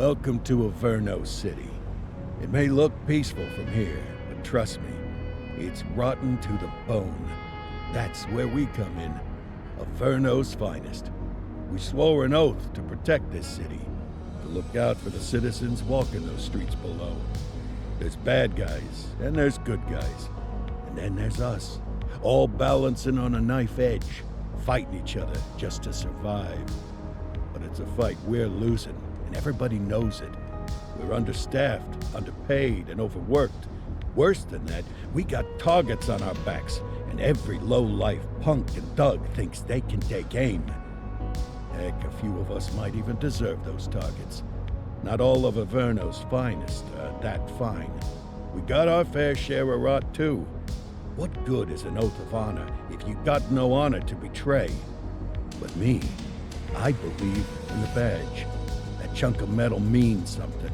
Welcome to Averno City. It may look peaceful from here, but trust me, it's rotten to the bone. That's where we come in. Averno's finest. We swore an oath to protect this city, to look out for the citizens walking those streets below. There's bad guys, and there's good guys. And then there's us, all balancing on a knife edge, fighting each other just to survive. But it's a fight we're losing, and everybody knows it. We're understaffed, underpaid, and overworked. Worse than that, we got targets on our backs, and every low-life punk and thug thinks they can take aim. Heck, a few of us might even deserve those targets. Not all of Averno's finest are that fine. We got our fair share of rot, too. What good is an oath of honor if you got no honor to betray? But me, I believe in the badge. That chunk of metal means something.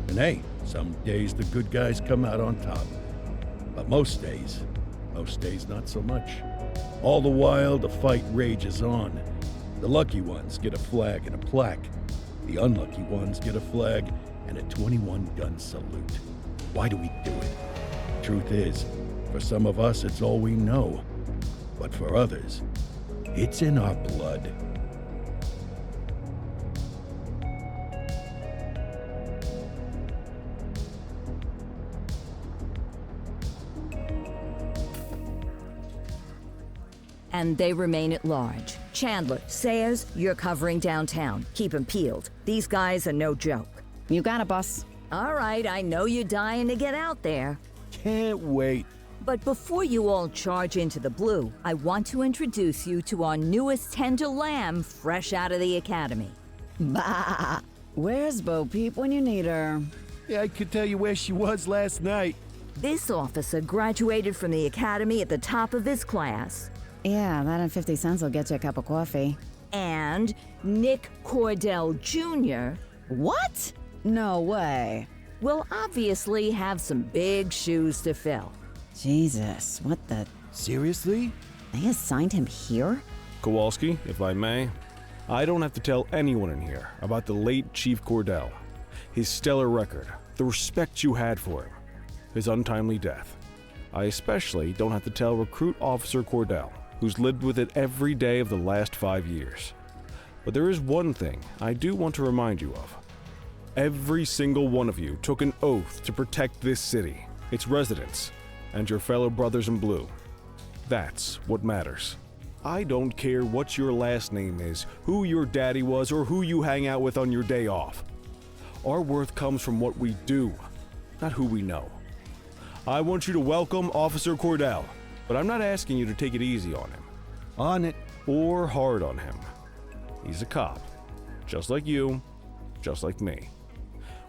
And hey, some days the good guys come out on top. But most days not so much. All the while, the fight rages on. The lucky ones get a flag and a plaque. The unlucky ones get a flag and a 21-gun salute. Why do we do it? Truth is, for some of us, it's all we know. But for others, it's in our blood. And they remain at large. Chandler, Sayers, you're covering downtown. Keep 'em peeled. These guys are no joke. You got it, boss. All right, I know you're dying to get out there. Can't wait. But before you all charge into the blue, I want to introduce you to our newest tender lamb fresh out of the academy. Bah! Where's Bo Peep when you need her? Yeah, I could tell you where she was last night. This officer graduated from the academy at the top of his class. Yeah, that and 50 cents will get you a cup of coffee. And Nick Cordell Jr. What? No way. will obviously have some big shoes to fill. Jesus, what the... Seriously? They assigned him here? Kowalski, if I may, I don't have to tell anyone in here about the late Chief Cordell, his stellar record, the respect you had for him, his untimely death. I especially don't have to tell Recruit Officer Cordell, who's lived with it every day of the last 5 years. But there is one thing I do want to remind you of. Every single one of you took an oath to protect this city, its residents, and your fellow brothers in blue. That's what matters. I don't care what your last name is, who your daddy was, or who you hang out with on your day off. Our worth comes from what we do, not who we know. I want you to welcome Officer Cordell, but I'm not asking you to take it easy on him. On it. Or hard on him. He's a cop, just like you, just like me.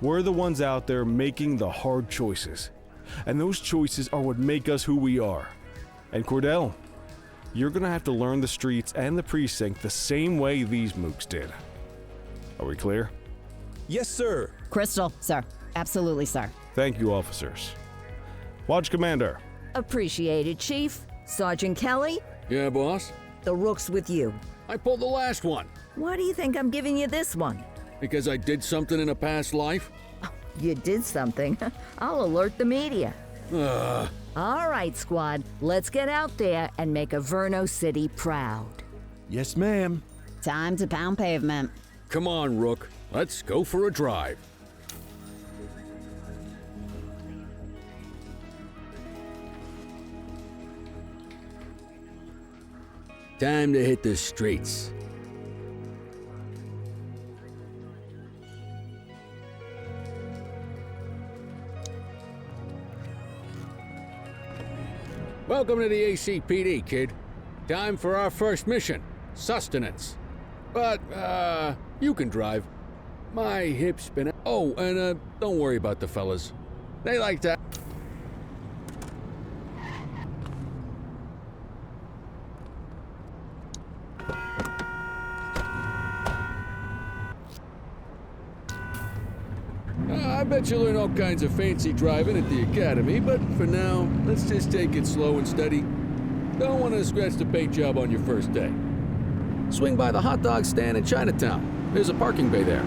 We're the ones out there making the hard choices, and those choices are what make us who we are. And Cordell, you're gonna have to learn the streets and the precinct the same way these mooks did. Are we clear? Yes, sir. Crystal, sir. Absolutely, sir. Thank you, officers. Watch Commander. Appreciated, Chief. Sergeant Kelly, Yeah, boss? the rook's with you. I pulled the last one. Why do you think I'm giving you this one? Because I did something in a past life? You did something. I'll alert the media. All right, squad. Let's get out there and make Averno City proud. Yes, ma'am. Time to pound pavement. Come on, Rook. Let's go for a drive. Time to hit the streets. Welcome to the ACPD, kid. Time for our first mission, sustenance. But, you can drive. My hip's been... Oh, and, don't worry about the fellas. They like that. I bet you learn all kinds of fancy driving at the academy, but for now, let's just take it slow and steady. Don't want to scratch the paint job on your first day. Swing by the hot dog stand in Chinatown. There's a parking bay there.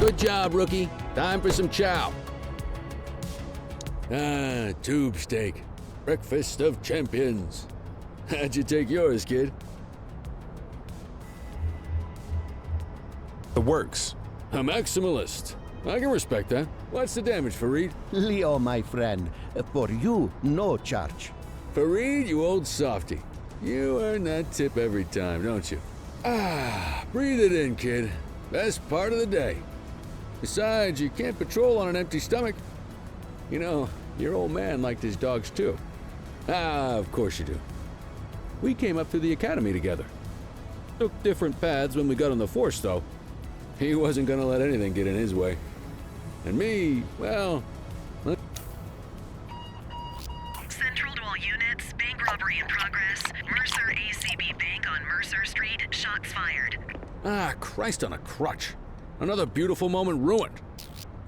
Good job, rookie. Time for some chow. Ah, tube steak. Breakfast of champions. How'd you take yours, kid? The works. A maximalist. I can respect that. What's the damage, Fareed? Leo, my friend, for you, no charge. Fareed, you old softy. You earn that tip every time, don't you? Ah, breathe it in, kid. Best part of the day. Besides, you can't patrol on an empty stomach. You know, your old man liked his dogs too. Ah, of course you do. We came up through the academy together. Took different paths when we got on the force, though. He wasn't gonna let anything get in his way. And me, well... Central to all units, bank robbery in progress. Mercer ACB Bank on Mercer Street, shots fired. Ah, Christ on a crutch. Another beautiful moment ruined.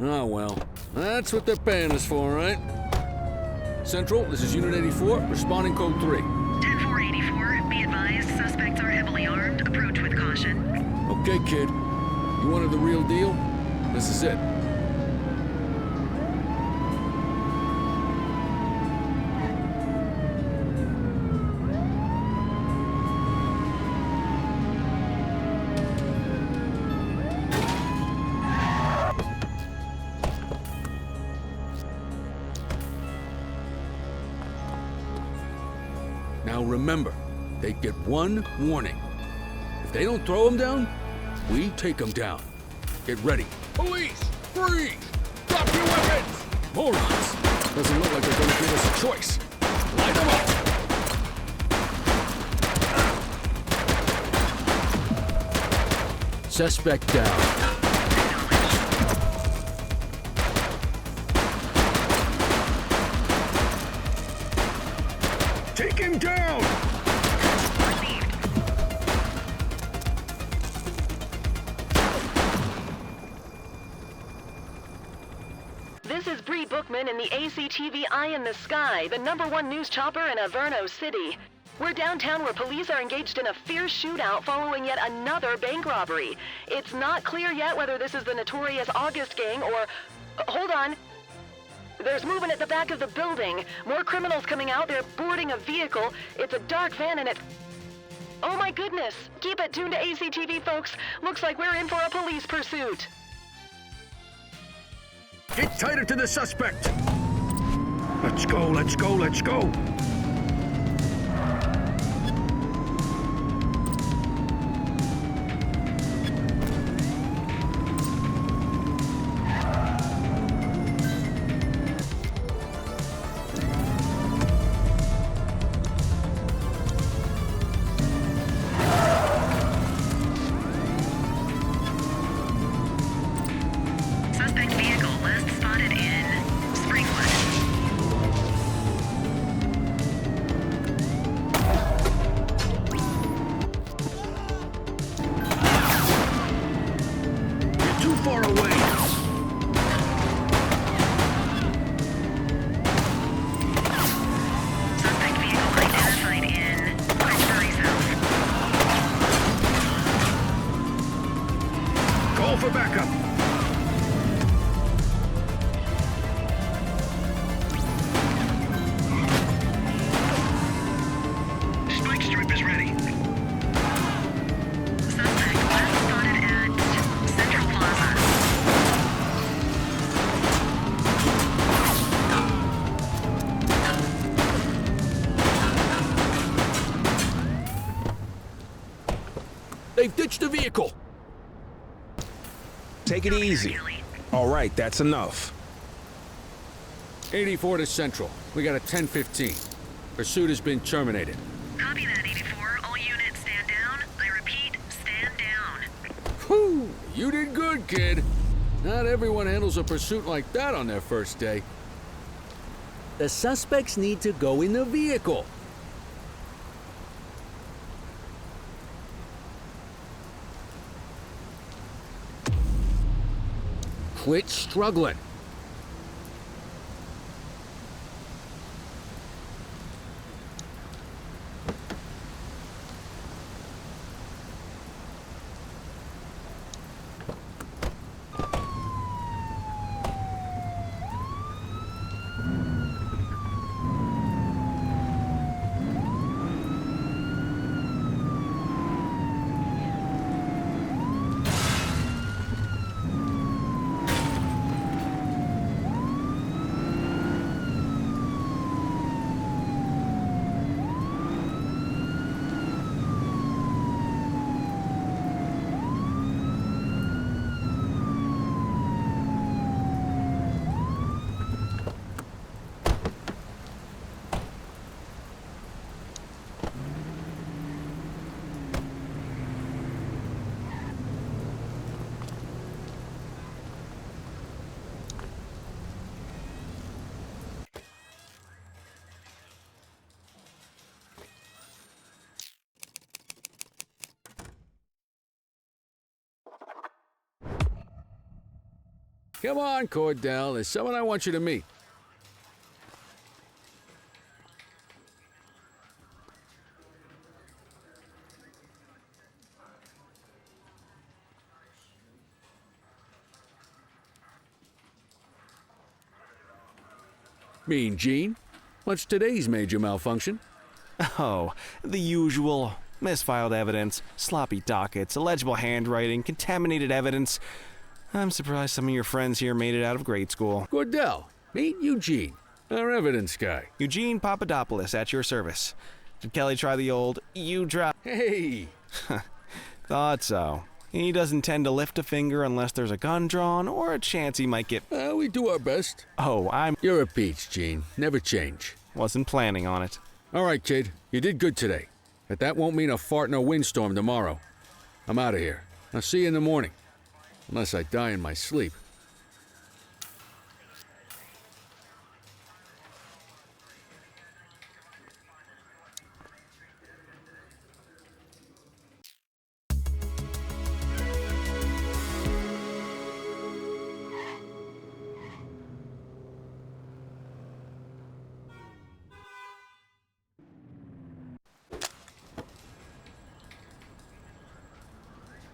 Oh well, that's what they're paying us for, right? Central, this is Unit 84, responding code 3. 10-484, be advised, suspects are heavily armed, approach with caution. Okay, kid. You wanted the real deal? This is it. Now remember, they get one warning. If they don't throw them down, we take them down. Get ready. Police! Freeze! Drop your weapons! Morons! Doesn't look like they're gonna give us a choice. Light them up! Suspect down. Take him down! This is Bree Bookman in the ACTV Eye in the Sky, the #1 news chopper in Averno City. We're downtown where police are engaged in a fierce shootout following yet another bank robbery. It's not clear yet whether this is the notorious August gang or... hold on. There's movement at the back of the building. More criminals coming out. They're boarding a vehicle. It's a dark van and it's... oh my goodness. Keep it tuned to ACTV, folks. Looks like we're in for a police pursuit. Get tighter to the suspect! Let's go, let's go, let's go! Suspect vehicle last spotted in Springwood. You're too far away! Suspect vehicle identified in Queensbury South. Call for backup! Spike strip is ready. Suspect last spotted at Central Plaza. They've ditched the vehicle! Take it easy. All right, that's enough. 84 to Central. We got a 10-15. Pursuit has been terminated. Copy that, 84. All units stand down. I repeat, stand down. Whew! You did good, kid. Not everyone handles a pursuit like that on their first day. The suspects need to go in the vehicle. Quit struggling. Come on, Cordell. There's someone I want you to meet. Mean Gene? What's today's major malfunction? Oh, the usual. Misfiled evidence, sloppy dockets, illegible handwriting, contaminated evidence. I'm surprised some of your friends here made it out of grade school. Cordell, meet Eugene, our evidence guy. Eugene Papadopoulos at your service. Did Kelly try the old, you drop? Hey! Thought so. He doesn't tend to lift a finger unless there's a gun drawn or a chance he might get... We do our best. Oh, You're a peach, Gene. Never change. wasn't planning on it. All right, kid. You did good today. But that won't mean a fart in a windstorm tomorrow. I'm out of here. I'll see you in the morning. Unless I die in my sleep.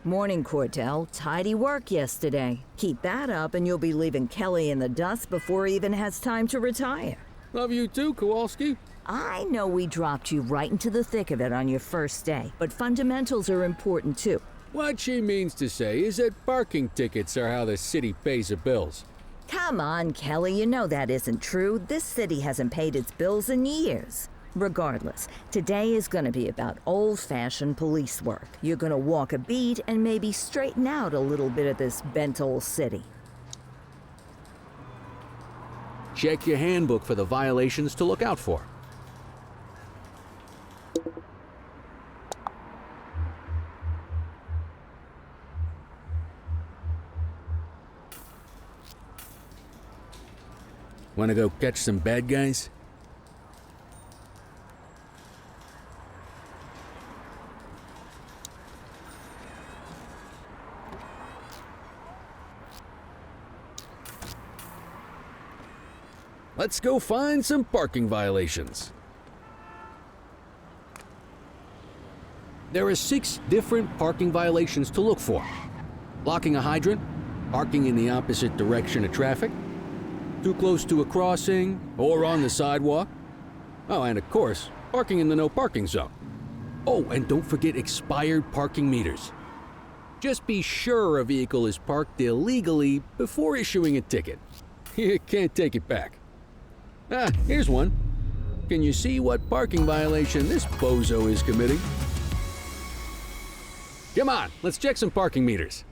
Morning, Cordell. Tidy work yesterday. Keep that up and you'll be leaving Kelly in the dust before he even has time to retire. Love you too, Kowalski. I know we dropped you right into the thick of it on your first day, but fundamentals are important too. What she means to say is that parking tickets are how the city pays the bills. Come on, Kelly, you know that isn't true. This city hasn't paid its bills in years. Regardless, today is going to be about old-fashioned police work. You're going to walk a beat and maybe straighten out a little bit of this bent old city. Check your handbook for the violations to look out for. Want to go catch some bad guys? Let's go find some parking violations. There are 6 different parking violations to look for. Blocking a hydrant, parking in the opposite direction of traffic, too close to a crossing or on the sidewalk. Oh, and of course, parking in the no parking zone. Oh, and don't forget expired parking meters. Just be sure a vehicle is parked illegally before issuing a ticket. You can't take it back. Ah, here's one. Can you see what parking violation this bozo is committing? Come on, let's check some parking meters.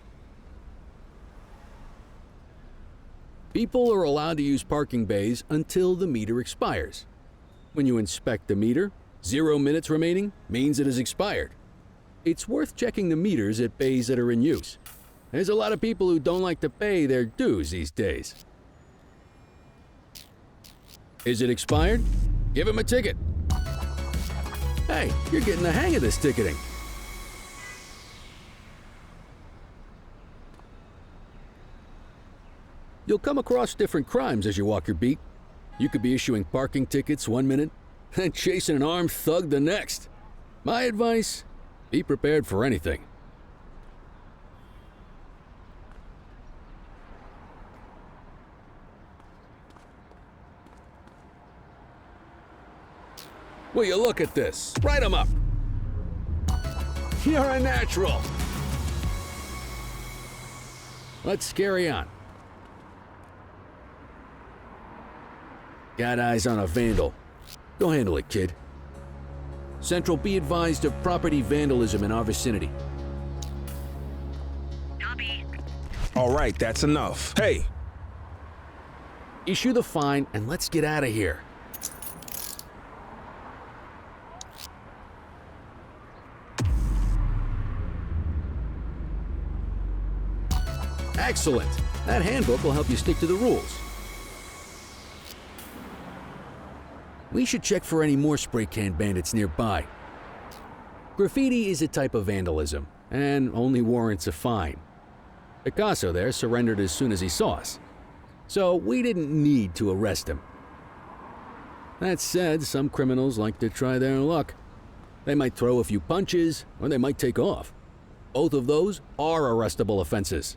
People are allowed to use parking bays until the meter expires. When you inspect the meter, 0 minutes remaining means it has expired. It's worth checking the meters at bays that are in use. There's a lot of people who don't like to pay their dues these days. Is it expired? Give him a ticket. Hey, you're getting the hang of this ticketing. You'll come across different crimes as you walk your beat. You could be issuing parking tickets 1 minute and chasing an armed thug the next. My advice, be prepared for anything. Will you look at this? Write 'em up. You're a natural. Let's carry on. Got eyes on a vandal. Go handle it, kid. Central, be advised of property vandalism in our vicinity. Copy. All right, that's enough. Hey! Issue the fine and let's get out of here. Excellent. That handbook will help you stick to the rules. We should check for any more spray can bandits nearby. Graffiti is a type of vandalism and only warrants a fine. Picasso there surrendered as soon as he saw us. so we didn't need to arrest him. That said, some criminals like to try their luck. They might throw a few punches, or they might take off. Both of those are arrestable offenses.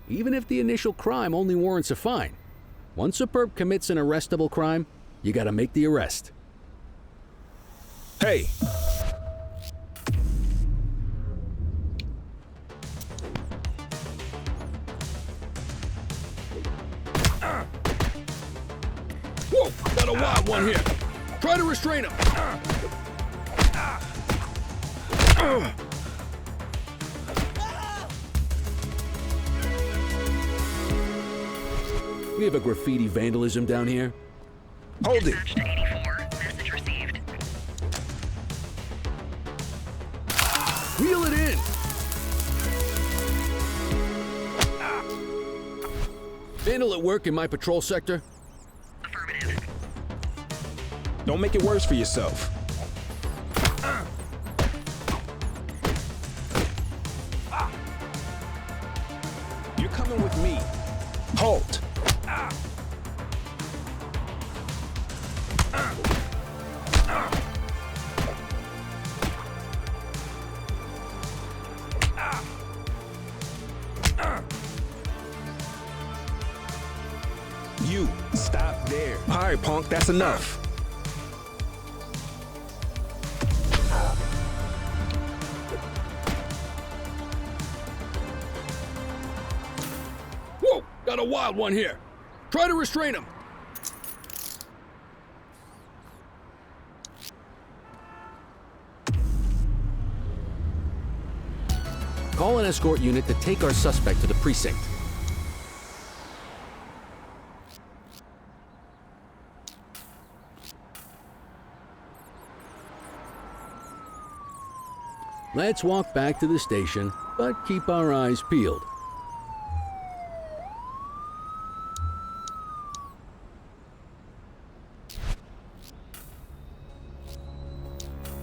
Even if the initial crime only warrants a fine, once a perp commits an arrestable crime, you gotta make the arrest. Hey! Whoa! Got a wild one here! Try to restrain him! We have a graffiti vandalism down here. Hold it! Search to 84. Message received. Wheel it in! Vandal at work in my patrol sector? Affirmative. Don't make it worse for yourself. You're coming with me. Halt! You, stop there. All right, punk, that's enough. Whoa! Got a wild one here! Try to restrain him! Call an escort unit to take our suspect to the precinct. Let's walk back to the station, but keep our eyes peeled.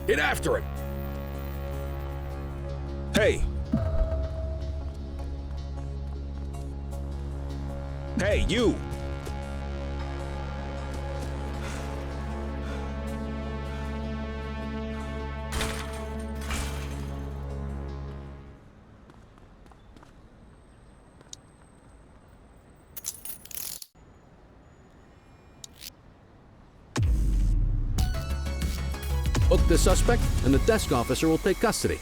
Get after him! Hey! Hey, you! Book the suspect, and the desk officer will take custody.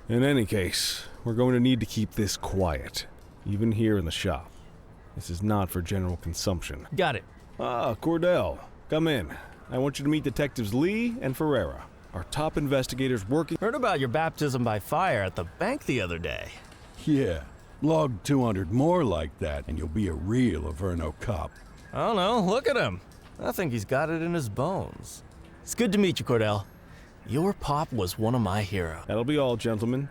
In any case, we're going to need to keep this quiet, even here in the shop. This is not for general consumption. Got it. Ah, Cordell, come in. I want you to meet Detectives Lee and Ferreira, our top investigators working... Heard about your baptism by fire at the bank the other day. Yeah, log 200 more like that, and you'll be a real Averno cop. I don't know, look at him. I think he's got it in his bones. It's good to meet you, Cordell. Your pop was one of my heroes. That'll be all, gentlemen.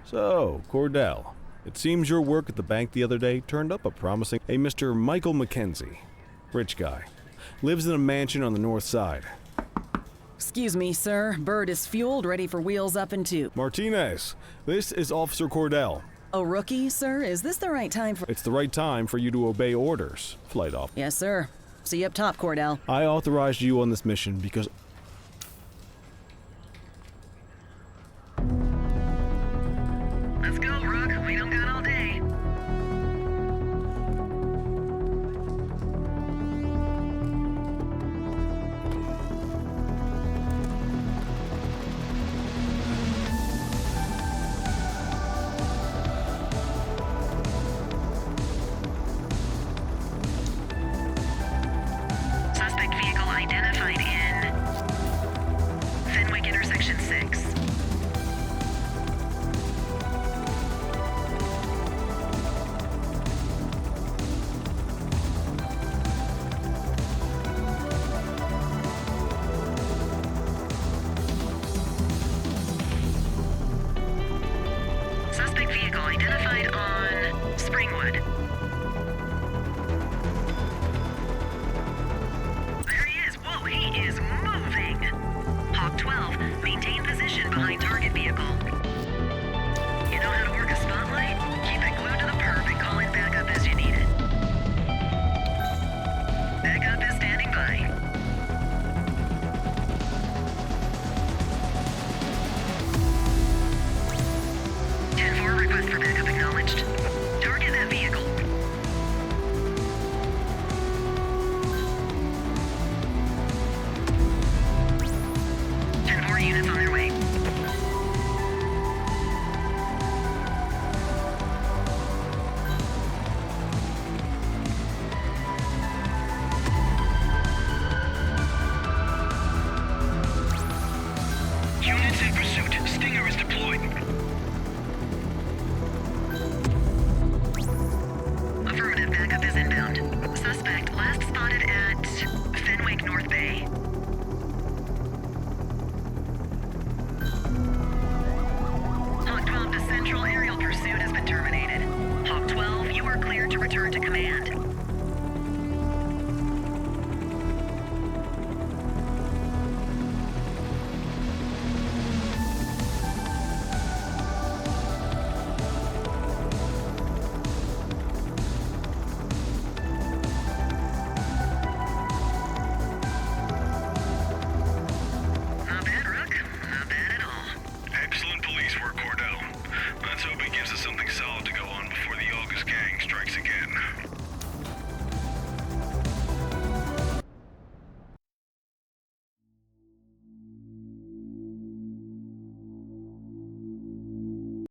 So, Cordell, it seems your work at the bank the other day turned up a promising... A Mr. Michael Mackenzie. Rich guy. Lives in a mansion on the north side. Excuse me, sir. Bird is fueled, ready for wheels up in 2. Martinez, this is Officer Cordell. A rookie, sir? Is this the right time for... It's the right time for you to obey orders, Flight Officer. Yes, sir. See you up top, Cordell. I authorized you on this mission because... way.